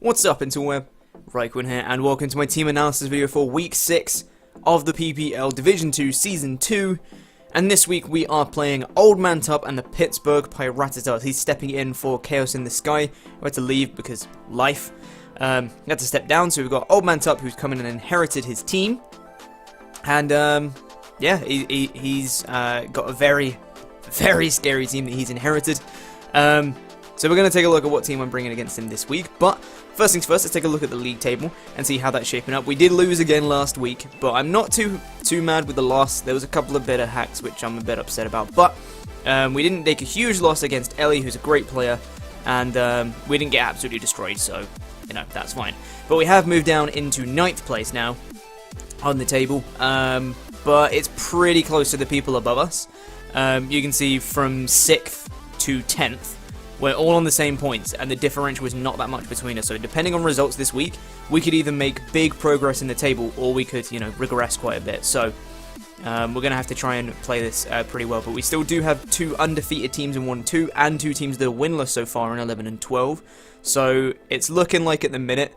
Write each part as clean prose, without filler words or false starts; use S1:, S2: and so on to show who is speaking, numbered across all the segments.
S1: What's up, Interweb? RhyQuinn here, and welcome to my team analysis video for Week 6 of the PPL Division 2 Season 2. And this week we are playing OldManTup and the Pittsburgh Pirattatas. He's stepping in for Chaos in the Sky. We had to leave because life. He had to step down, so we've got OldManTup who's come in and inherited his team. And yeah, he's got a very, very scary team that he's inherited. So we're going to take a look at what team I'm bringing against him this week. But first things first, let's take a look at the league table and see how that's shaping up. We did lose again last week, but I'm not too mad with the loss. There was a couple of better hacks, which I'm a bit upset about. But we didn't take a huge loss against Ellie, who's a great player. And we didn't get absolutely destroyed, so, you know, that's fine. But we have moved down into 9th place now on the table. But it's pretty close to the people above us. You can see from 6th to 10th. We're all on the same points, and the differential is not that much between us. So depending on results this week, we could either make big progress in the table, or we could, you know, regress quite a bit. So we're going to have to try and play this pretty well. But we still do have 2 undefeated teams in 1-2, and 2 teams that are winless so far in 11 and 12. So it's looking like at the minute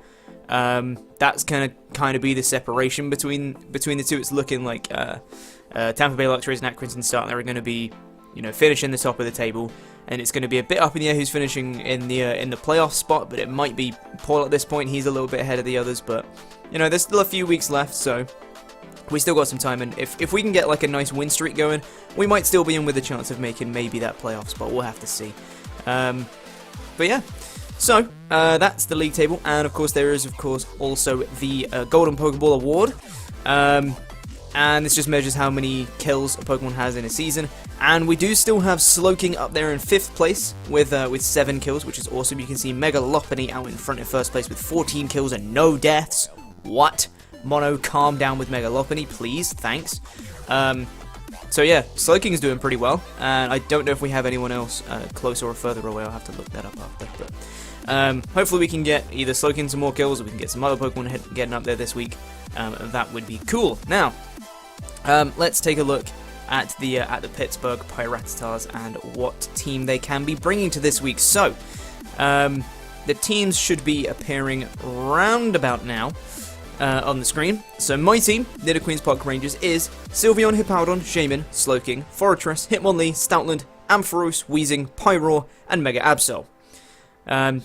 S1: that's going to kind of be the separation between the two. It's looking like Tampa Bay Luxuries and Nidoqueens and Start are going to be, you know, finishing the top of the table. And it's going to be a bit up in the air who's finishing in the playoff spot, but it might be Paul at this point. He's a little bit ahead of the others, but you know, there's still a few weeks left, so we still got some time. And if we can get like a nice win streak going, we might still be in with a chance of making maybe that playoff spot. We'll have to see. But yeah, so that's the league table, and of course there is also the Golden Pokeball Award. And this just measures how many kills a Pokemon has in a season. And we do still have Slowking up there in 5th place with 7 kills, which is awesome. You can see Megalopony out in front in 1st place with 14 kills and no deaths. What? Mono, calm down with Megalopony, please. Thanks. So yeah, Slowking is doing pretty well. And I don't know if we have anyone else closer or further away. I'll have to look that up after. But hopefully we can get either Slowking some more kills, or we can get some other Pokemon getting up there this week. That would be cool. Now, let's take a look at the Pittsburgh Pirattatas and what team they can be bringing to this week. So, the teams should be appearing round about now on the screen. So my team, Nidoqueens Park Rangers, is Sylveon, Hippowdon, Shaman, Slowking, Fortress, Hitmonlee, Stoutland, Ampharos, Weezing, Pyroar, and Mega Absol.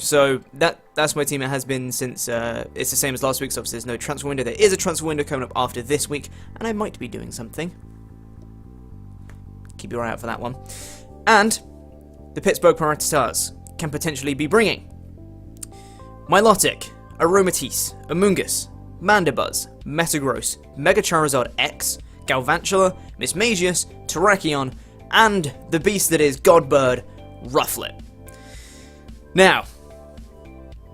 S1: So that's my team. It has been since it's the same as last week, so obviously there's no transfer window. There is a transfer window coming up after this week, and I might be doing something. Keep your eye out for that one. And the Pittsburgh Pirattatas can potentially be bringing Milotic, Aromatisse, Amoonguss, Mandibuzz, Metagross, Mega Charizard X, Galvantula, Mismagius, Terrakion, and the beast that is Godbird, Rufflet. Now,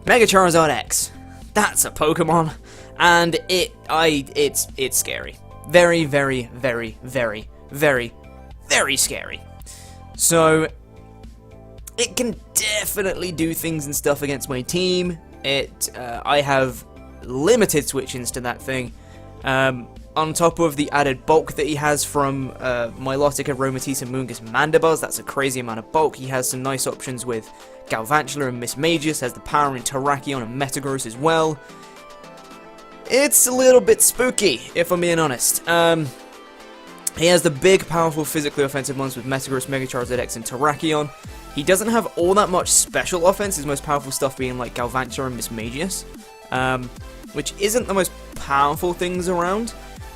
S1: Mega Charizard X, that's a Pokemon, and it's scary. Very, very, very, very, very, very scary. So, it can definitely do things and stuff against my team. I have limited switch-ins to that thing. On top of the added bulk that he has from Milotic, Aromatisse, and Amoonguss, Mandibuzz, that's a crazy amount of bulk. He has some nice options with Galvantula and Mismagius, has the power in Terrakion and Metagross as well. It's a little bit spooky, if I'm being honest. He has the big, powerful, physically offensive ones with Metagross, Mega Charizard X, and Terrakion. He doesn't have all that much special offense, his most powerful stuff being like Galvantula and Mismagius, which isn't the most powerful things around.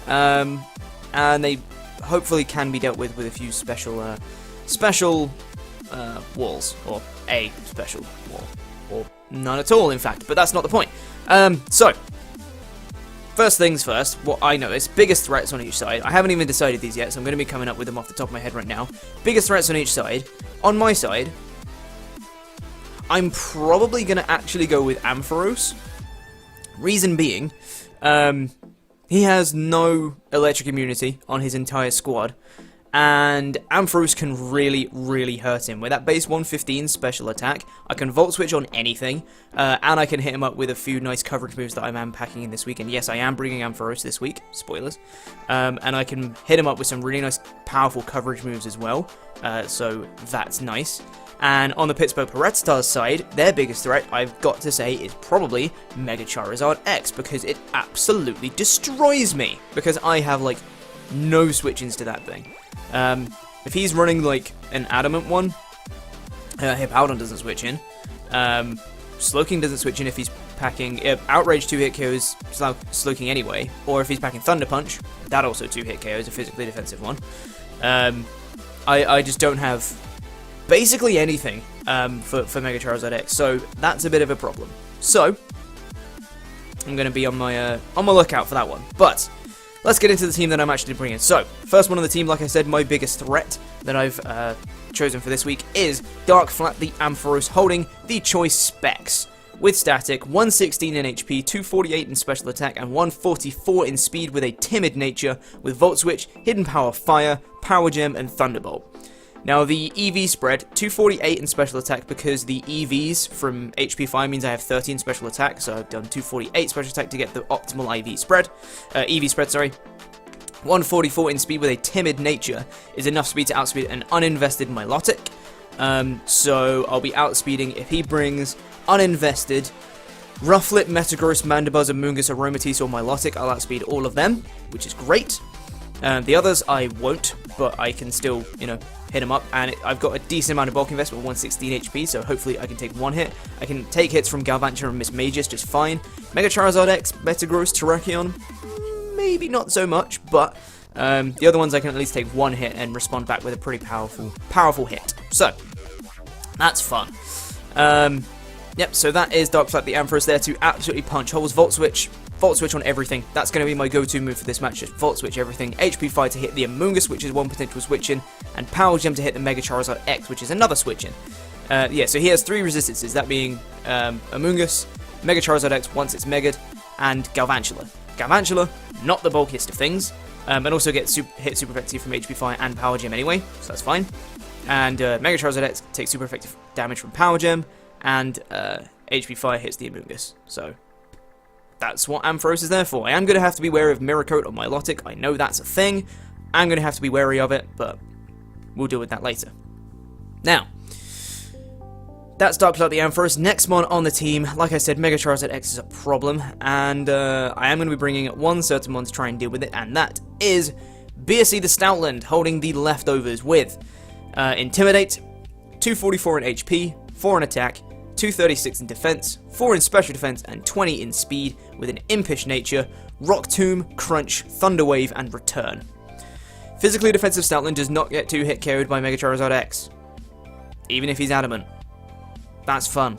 S1: And they hopefully can be dealt with a few special walls, or a special wall, or none at all, in fact. But that's not the point. So first things first, what I notice, biggest threats on each side. I haven't even decided these yet, so I'm going to be coming up with them off the top of my head right now. Biggest threats on each side. On my side, I'm probably going to actually go with Ampharos. Reason being, he has no electric immunity on his entire squad, and Ampharos can really, really hurt him. With that base 115 special attack, I can Volt Switch on anything, and I can hit him up with a few nice coverage moves that I'm packing in this week. And yes, I am bringing Ampharos this week, spoilers. And I can hit him up with some really nice, powerful coverage moves as well, so that's nice. And on the Pittsburgh Pirattatas side, their biggest threat, I've got to say, is probably Mega Charizard X, because it absolutely destroys me, because I have, like, no switch-ins to that thing. If he's running, like, an Adamant one, Hippowdon doesn't switch in. Slowking doesn't switch in if he's packing... Outrage 2-hit KOs Slowking anyway, or if he's packing Thunder Punch, that also 2-hit KOs, a physically defensive one. I just don't have basically anything for Mega Charizard X, so that's a bit of a problem. So I'm going to be on my lookout for that one. But let's get into the team that I'm actually bringing. So first one on the team, like I said, my biggest threat that I've chosen for this week is Darkflat the Ampharos, holding the choice specs. With static, 116 in HP, 248 in special attack, and 144 in speed with a timid nature, with Volt Switch, Hidden Power Fire, Power Gem, and Thunderbolt. Now the EV spread, 248 in special attack, because the EVs from HP Fire means I have 30 in special attack, so I've done 248 special attack to get the optimal EV spread, 144 in speed with a timid nature is enough speed to outspeed an uninvested Milotic. So I'll be outspeeding if he brings uninvested Rufflet, Metagross, Mandibuzz, Amoonguss, Aromatisse, or Milotic. I'll outspeed all of them, which is great. The others I won't, but I can still, you know, hit them up. And I've got a decent amount of bulk investment, 116 HP, so hopefully I can take one hit. I can take hits from Galvantula and Mismagius just fine. Mega Charizard X, Metagross, Terrakion, maybe not so much, but the other ones I can at least take one hit and respond back with a pretty powerful hit. So that's fun. Yep, so that is Darkflat the Ampharos there to absolutely punch holes. Volt Switch on everything. That's going to be my go-to move for this match, just Volt Switch everything. HP Fire to hit the Amoonguss, which is one potential switch-in, and Power Gem to hit the Mega Charizard X, which is another switch-in. Yeah, so he has 3 resistances, that being Amoonguss, Mega Charizard X once it's Mega'd, and Galvantula. Galvantula, not the bulkiest of things, and also gets hit super effective from HP Fire and Power Gem anyway, so that's fine. And Mega Charizard X takes super effective damage from Power Gem, and HP Fire hits the Amoonguss. So that's what Ampharos is there for. I am going to have to be wary of Mirror Coat on Milotic. I know that's a thing. I'm going to have to be wary of it, but we'll deal with that later. Now, that's Darkflat the Ampharos. Next mon on the team, like I said, Mega Charizard X is a problem, and I am going to be bringing one certain mon to try and deal with it, and that is BSC the Stoutland, holding the leftovers with Intimidate, 244 in HP, 4 in attack, 236 in defense, 4 in special defense, and 20 in speed, with an impish nature, Rock Tomb, Crunch, Thunder Wave, and Return. Physically defensive Stoutland does not get 2-hit KO'd by Mega Charizard X, even if he's adamant. That's fun.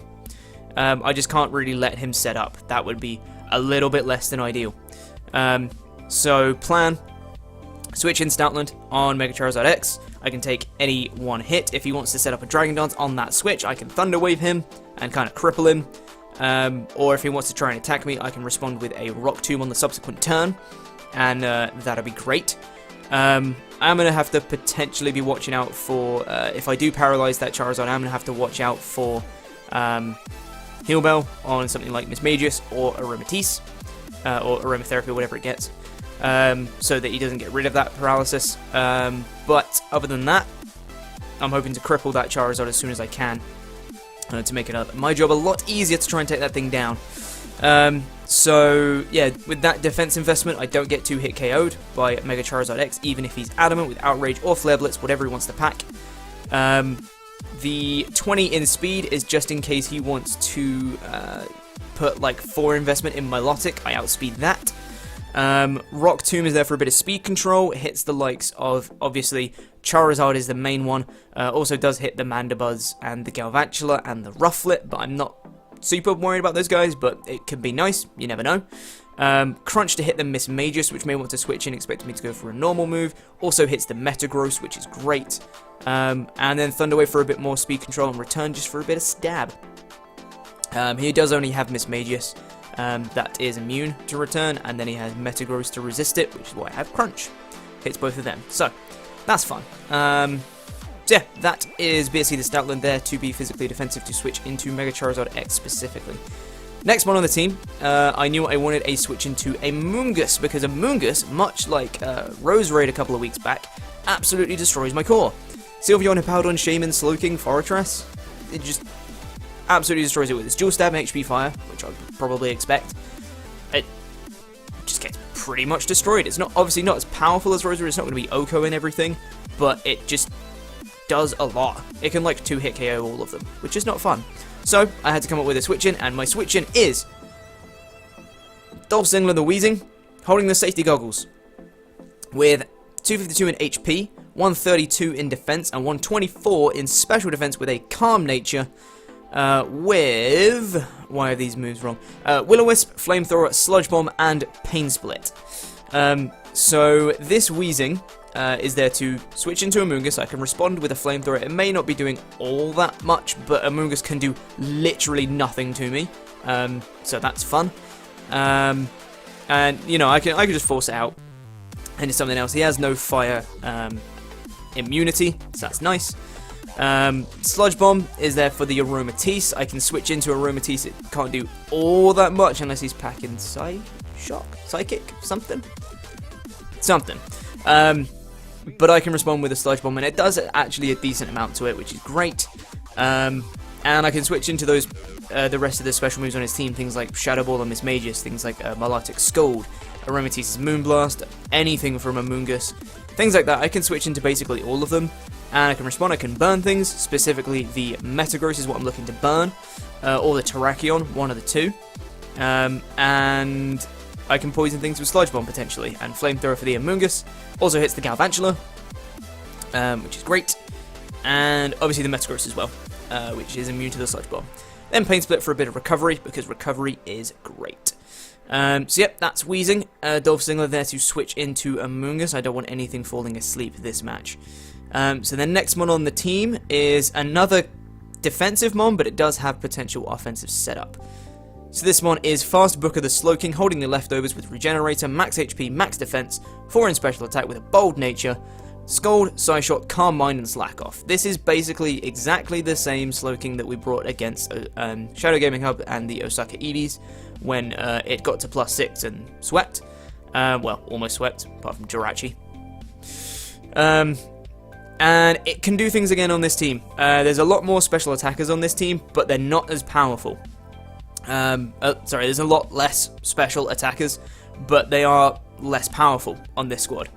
S1: I just can't really let him set up. That would be a little bit less than ideal. So plan, switch in Stoutland on Mega Charizard X. I can take any one hit. If he wants to set up a Dragon Dance on that switch, I can Thunder Wave him and kind of cripple him. Or if he wants to try and attack me, I can respond with a Rock Tomb on the subsequent turn, and that'll be great. I'm going to have to potentially be watching out for, if I do paralyze that Charizard, I'm going to have to watch out for Heal Bell on something like Mismagius or Aromatisse, or Aromatherapy, or whatever it gets, so that he doesn't get rid of that paralysis. But other than that, I'm hoping to cripple that Charizard as soon as I can, to make it my job a lot easier to try and take that thing down. So yeah, with that defense investment, I don't get 2-hit KO'd by Mega Charizard X, even if he's adamant with Outrage or Flare Blitz, whatever he wants to pack. The 20 in speed is just in case he wants to put like 4 investment in Milotic. I outspeed that. Rock Tomb is there for a bit of speed control. It hits the likes of, obviously, Charizard is the main one. Also does hit the Mandibuzz and the Galvantula and the Rufflet, but I'm not super worried about those guys, but it could be nice. You never know. Crunch to hit the Mismagius, which may want to switch in, expecting me to go for a normal move. Also hits the Metagross, which is great. And then Thunder Wave for a bit more speed control, and Return just for a bit of stab. He does only have Mismagius. That is immune to Return, and then he has Metagross to resist it, which is why I have Crunch. Hits both of them, so that's fun. So yeah, that is BSC the Stoutland there to be physically defensive to switch into Mega Charizard X specifically. Next one on the team, I knew I wanted a switch into Amoonguss, because Amoonguss, much like Rose Raid a couple of weeks back, absolutely destroys my core. Sylveon, Hippowdon, Shaman, Slowking, Fortress. it just absolutely destroys it with its dual stab and HP fire, which I'd probably expect. It just gets pretty much destroyed. It's not obviously not as powerful as Rosary, it's not going to be Oko and everything, but it just does a lot. It can like 2-hit KO all of them, which is not fun. So I had to come up with a switch in, and my switch in is Dolph the Wheezing, holding the safety goggles, with 252 in HP, 132 in defense, and 124 in special defense with a calm nature. With... why are these moves wrong? Will-O-Wisp, Flamethrower, Sludge Bomb, and Pain Split. So this Wheezing is there to switch into Amoonguss. I can respond with a Flamethrower. It may not be doing all that much, but Amoonguss can do literally nothing to me. So that's fun. And, you know, I can just force it out into something else. He has no fire immunity, so that's nice. Sludge Bomb is there for the Aromatisse. I can switch into Aromatisse. It can't do all that much unless he's packing Psychic, something. But I can respond with a Sludge Bomb, and it does actually a decent amount to it, which is great. And I can switch into those the rest of the special moves on his team, things like Shadow Ball and Mismagius, things like Milotic Scold, Aromatisse's Moonblast, anything from Amoonguss, things like that. I can switch into basically all of them. And I can respond, I can burn things, specifically the Metagross is what I'm looking to burn, or the Terrakion, one of the two. And I can poison things with Sludge Bomb potentially, and Flamethrower for the Amoonguss. Also hits the Galvantula, which is great. And obviously the Metagross as well, which is immune to the Sludge Bomb. Then Pain Split for a bit of recovery, because recovery is great. So yep, that's Wheezing. Dolph Ziggler there to switch into Amoonguss. I don't want anything falling asleep this match. So the next mon on the team is another defensive mon, but it does have potential offensive setup. So this mon is Fast Booker the Slowking, holding the leftovers with Regenerator, max HP, max defense, 4 in special attack with a bold nature, Scold, Psyshock, Calm Mind, and Slack Off. This is basically exactly the same Slowking that we brought against Shadow Gaming Hub and the Osaka Eevees when it got to +6 and swept. Well, almost swept, apart from Jirachi. And it can do things again on this team. There's a lot more special attackers on this team, but they're not as powerful. Sorry, there's a lot less special attackers, but they are less powerful on this squad.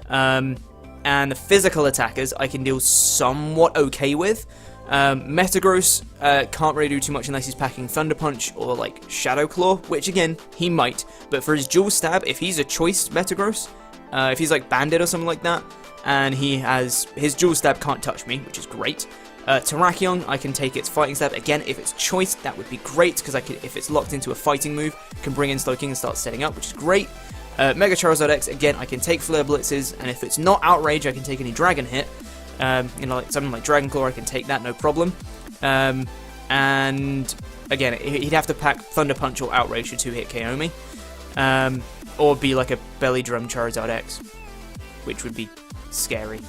S1: And the physical attackers I can deal somewhat okay with. Metagross can't really do too much unless he's packing Thunder Punch or like Shadow Claw, which again, he might. But for his dual stab, if he's a choice Metagross, if he's like Bandit or something like that, and he has his dual stab can't touch me, which is great. Terrakion, I can take its fighting stab again if it's choice. That would be great because I could, if it's locked into a fighting move, can bring in Slowking and start setting up, which is great. Mega Charizard X, again, I can take Flare Blitzes, and if it's not Outrage, I can take any Dragon Hit. You know, like something like Dragon Claw, I can take that, no problem. And again, he'd have to pack Thunder Punch or Outrage to 2-hit KO me, or be like a Belly Drum Charizard X, which would be scary.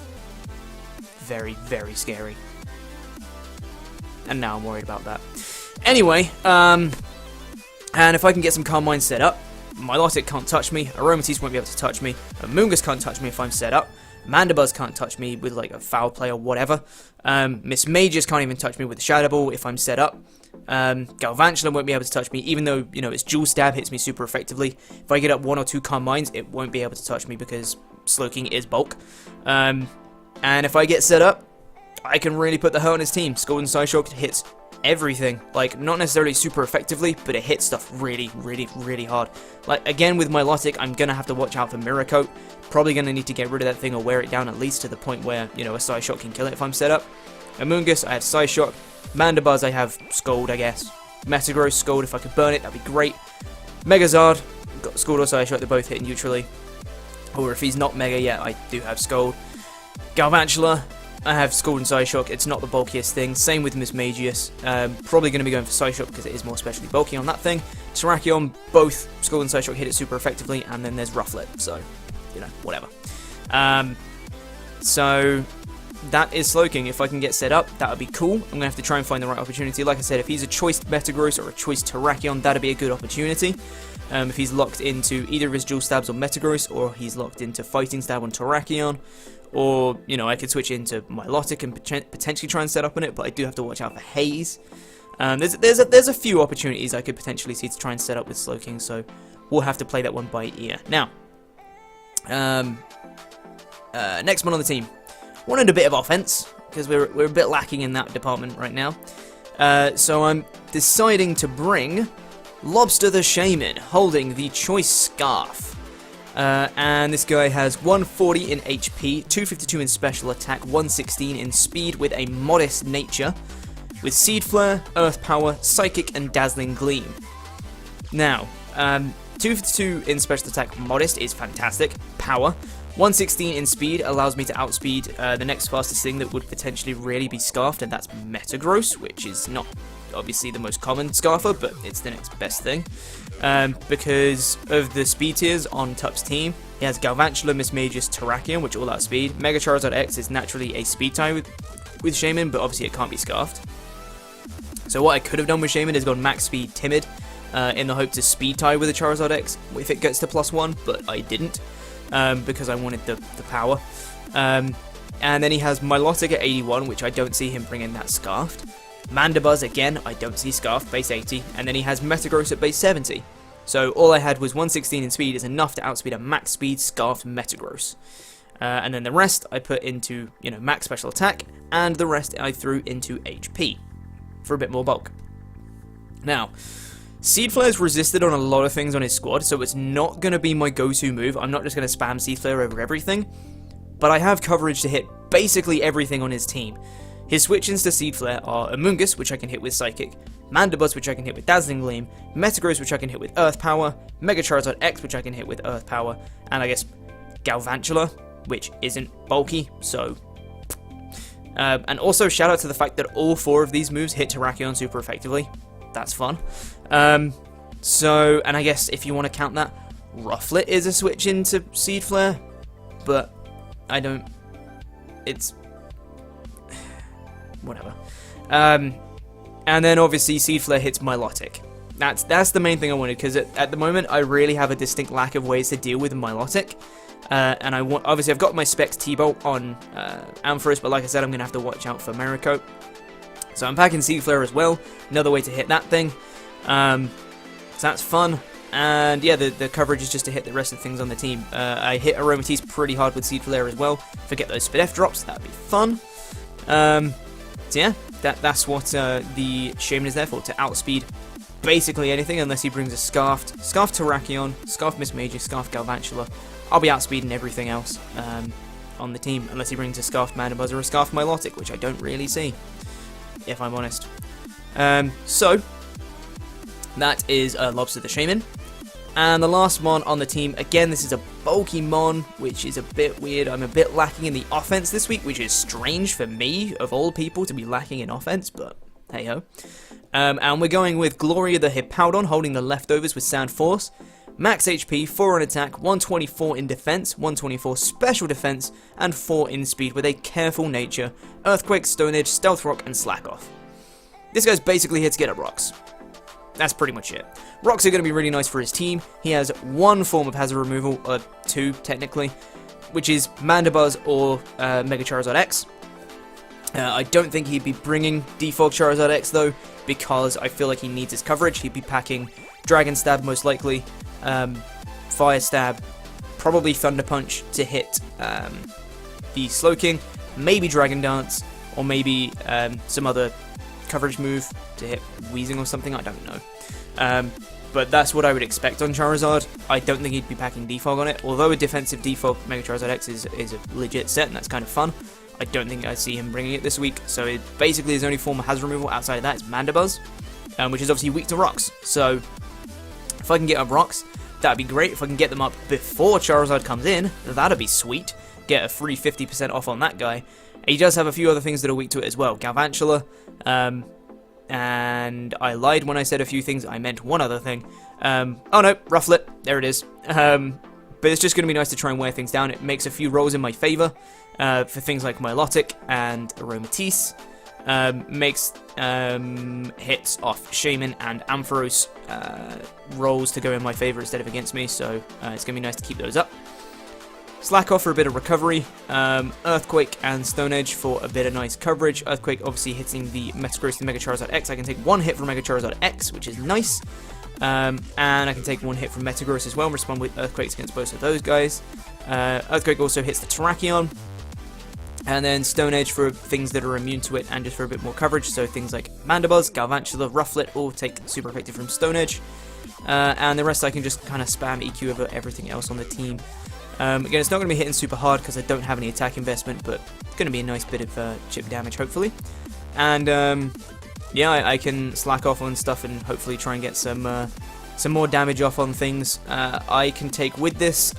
S1: Very, very scary. And now I'm worried about that. Anyway, and if I can get some Calm Mind set up, Milotic can't touch me, Aromatisse won't be able to touch me, Amoonguss can't touch me if I'm set up, Mandibuzz can't touch me with like a Foul Play or whatever, Mismagius can't even touch me with Shadow Ball if I'm set up, Galvantula won't be able to touch me, even though, you know, its dual stab hits me super effectively. If I get up 1 or 2 Calm Minds, it won't be able to touch me because Slowking is bulk. And if I get set up, I can really put the hurt on his team. Scold and Psyshock hits everything. Like, not necessarily super effectively, but it hits stuff really, really, really hard. Like, again, with Milotic, I'm going to have to watch out for Mirror Coat. Probably going to need to get rid of that thing or wear it down at least to the point where, you know, a Psyshock can kill it if I'm set up. Amoonguss, I have Psyshock. Mandibuzz, I have Scold, I guess. Metagross, Scold, if I could burn it, that'd be great. Megazard, got Scold or Psyshock, they're both hitting neutrally. Or if he's not Mega yet, I do have Scold. Galvantula, I have Scold and Psyshock. It's not the bulkiest thing. Same with Mismagius. Probably going to be going for Psyshock because it is more specially bulky on that thing. Terrakion, both Scold and Psyshock hit it super effectively, and then there's Rufflet, so, you know, whatever. So, that is Slowking. If I can get set up, that would be cool. I'm going to have to try and find the right opportunity. Like I said, if he's a choice Metagross or a choice Terrakion, that'd be a good opportunity. If he's locked into either of his dual stabs on Metagross, or he's locked into Fighting Stab on Terrakion, Or, you know, I could switch into Milotic and potentially try and set up on it, but I do have to watch out for Haze. There's a few opportunities I could potentially see to try and set up with Slowking, so we'll have to play that one by ear. Now, next one on the team. Wanted a bit of offense, because we're a bit lacking in that department right now. So I'm deciding to bring Lobster the Shaman, holding the Choice Scarf. And this guy has 140 in HP, 252 in special attack, 116 in speed with a modest nature, with Seed Flare, Earth Power, Psychic, and Dazzling Gleam. Now, 252 in special attack, modest, is fantastic. Power. 116 in speed allows me to outspeed the next fastest thing that would potentially really be Scarfed, and that's Metagross, which is not obviously the most common Scarfer, but it's the next best thing. Because of the speed tiers on Tup's team, he has Galvantula, Mismagius, Terrakion, which all outspeed. Mega Charizard X is naturally a speed tie with Shaman, but obviously it can't be Scarfed. So what I could have done with Shaman is gone max speed Timid, in the hope to speed tie with a Charizard X if it gets to +1, but I didn't, because I wanted the power. And then he has Milotic at 81, which I don't see him bringing that Scarfed. Mandibuzz, again, I don't see Scarf, base 80, and then he has Metagross at base 70. So all I had was 116 in speed is enough to outspeed a max speed Scarfed Metagross. And then the rest I put into, you know, max special attack, and the rest I threw into HP for a bit more bulk. Now, Seed Flare is resisted on a lot of things on his squad, so it's not going to be my go-to move. I'm not just going to spam Seed Flare over everything, but I have coverage to hit basically everything on his team. His switch-ins to Seed Flare are Amoonguss, which I can hit with Psychic, Mandibuzz, which I can hit with Dazzling Gleam, Metagross, which I can hit with Earth Power, Mega Charizard X, which I can hit with Earth Power, and I guess Galvantula, which isn't bulky, so... and also shout out to the fact that all 4 of these moves hit Terrakion super effectively. That's fun. So, and I guess if you want to count that, Rufflet is a switch into Seed Flare, but I don't... It's... whatever. And then obviously Seed Flare hits Milotic. That's the main thing I wanted, because at the moment I really have a distinct lack of ways to deal with Milotic. And obviously I've got my Specs T-Bolt on Ampharos, but like I said, I'm going to have to watch out for Maricoat. So I'm packing Seed Flare as well, another way to hit that thing. So that's fun. And yeah, the coverage is just to hit the rest of the things on the team. I hit Aromatisse pretty hard with Seed Flare as well. Forget those Spadef drops, that'd be fun. So yeah, that's what the Shaman is there for, to outspeed basically anything unless he brings a Scarfed Terrakion, Scarfed Mismagius, Scarfed Galvantula. I'll be outspeeding everything else on the team, unless he brings a Scarfed Mandibuzz or a Scarfed Milotic, which I don't really see, if I'm honest. So, that is Lobster the Shaman. And the last Mon on the team, again, this is a bulky Mon, which is a bit weird. I'm a bit lacking in the offense this week, which is strange for me, of all people, to be lacking in offense, but hey-ho. And we're going with Gloria the Hippowdon, holding the leftovers with Sound Force. Max HP, 4 in attack, 124 in defense, 124 special defense, and 4 in speed with a careful nature, Earthquake, Stone Edge, Stealth Rock, and Slack Off. This guy's basically here to get at rocks. That's pretty much it. Rocks are going to be really nice for his team. He has 1 form of hazard removal, or 2 technically, which is Mandibuzz or Mega Charizard X. I don't think he'd be bringing Default Charizard X though, because I feel like he needs his coverage. He'd be packing Dragon Stab most likely, Fire Stab, probably Thunder Punch to hit the Slowking, maybe Dragon Dance, or maybe some other coverage move to hit Weezing or something, I don't know. But that's what I would expect on Charizard. I don't think he'd be packing Defog on it, although a defensive Defog Mega Charizard X is a legit set, and that's kind of fun. I don't think I see him bringing it this week, so it basically his only form of hazard removal outside of that is Mandibuzz, which is obviously weak to rocks. So if I can get up rocks, that'd be great. If I can get them up before Charizard comes in, that'd be sweet. Get a free 50% off on that guy. He does have a few other things that are weak to it as well. Galvantula, and I lied when I said a few things. I meant one other thing. Oh no, Rufflet. There it is. But it's just going to be nice to try and wear things down. It makes a few rolls in my favor for things like Milotic and Aromatisse. Makes hits off Shaman and Ampharos rolls to go in my favor instead of against me. So it's going to be nice to keep those up. Slack off for a bit of recovery, Earthquake and Stone Edge for a bit of nice coverage. Earthquake obviously hitting the Metagross and Mega Charizard X. I can take one hit from Mega Charizard X, which is nice. And I can take one hit from Metagross as well and respond with Earthquakes against both of those guys. Earthquake also hits the Terrakion. And then Stone Edge for things that are immune to it and just for a bit more coverage. So things like Mandibuzz, Galvantula, Rufflet all take super effective from Stone Edge. And the rest I can just kind of spam EQ over everything else on the team. Again, it's not going to be hitting super hard because I don't have any attack investment, but it's going to be a nice bit of chip damage, hopefully. And yeah, I can slack off on stuff and hopefully try and get some more damage off on things. I can take with this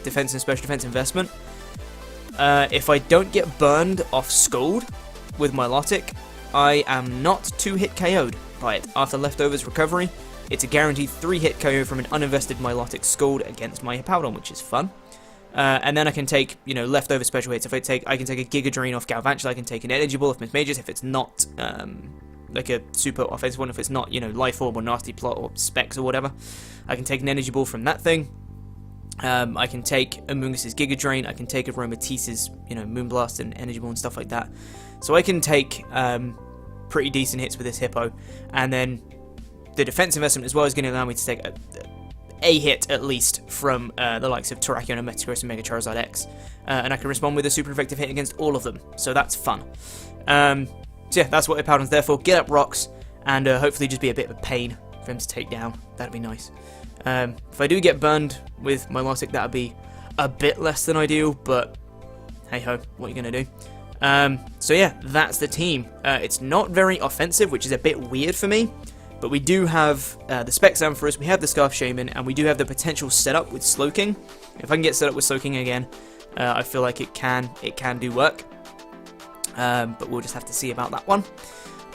S1: defense and special defense investment. If I don't get burned off Scald with my Milotic, I am not 2-hit KO'd by it after Leftovers recovery. It's a guaranteed 3-hit KO from an uninvested Milotic Scald against my Hippowdon, which is fun. And then I can take, you know, leftover special hits. If I can take a Giga Drain off Galvantula, I can take an Energy Ball off Miss Majors if it's not like a super offensive one. If it's not, you know, Life Orb or Nasty Plot or Specs or whatever, I can take an Energy Ball from that thing. I can take Amoonguss's Giga Drain. I can take Aromatisse's, you know, Moonblast and Energy Ball and stuff like that. So I can take pretty decent hits with this Hippo, and then the defense investment as well is going to allow me to take a hit at least from the likes of Terrakion and Metagross and Mega Charizard X, and I can respond with a super effective hit against all of them, so that's fun. So yeah, that's what Hippowdon's there for. Get up rocks, and hopefully just be a bit of a pain for him to take down. That'd be nice. If I do get burned with my Milotic, that'd be a bit less than ideal, but hey ho, what are you going to do? So yeah, that's the team. It's not very offensive, which is a bit weird for me. But we do have the Specs Ampharos, we have the Scarf Shaman, and we do have the potential setup with Slowking. If I can get set up with Slowking again, I feel like it can do work. But we'll just have to see about that one.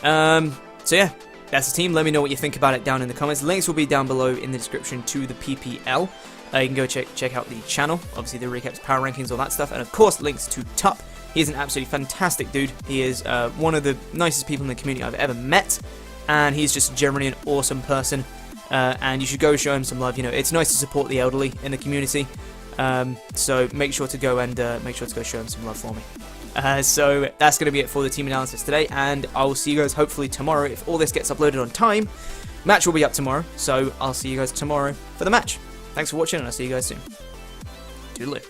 S1: So yeah, that's the team. Let me know what you think about it down in the comments. Links will be down below in the description to the PPL. You can go check out the channel, obviously the recaps, power rankings, all that stuff, and of course links to Tup. He's an absolutely fantastic dude. He is one of the nicest people in the community I've ever met. And he's just generally an awesome person, and you should go show him some love. You know, it's nice to support the elderly in the community, so make sure to go and show him some love for me. So that's going to be it for the team analysis today, and I will see you guys hopefully tomorrow if all this gets uploaded on time. Match will be up tomorrow, so I'll see you guys tomorrow for the match. Thanks for watching, and I'll see you guys soon. Toodaloo.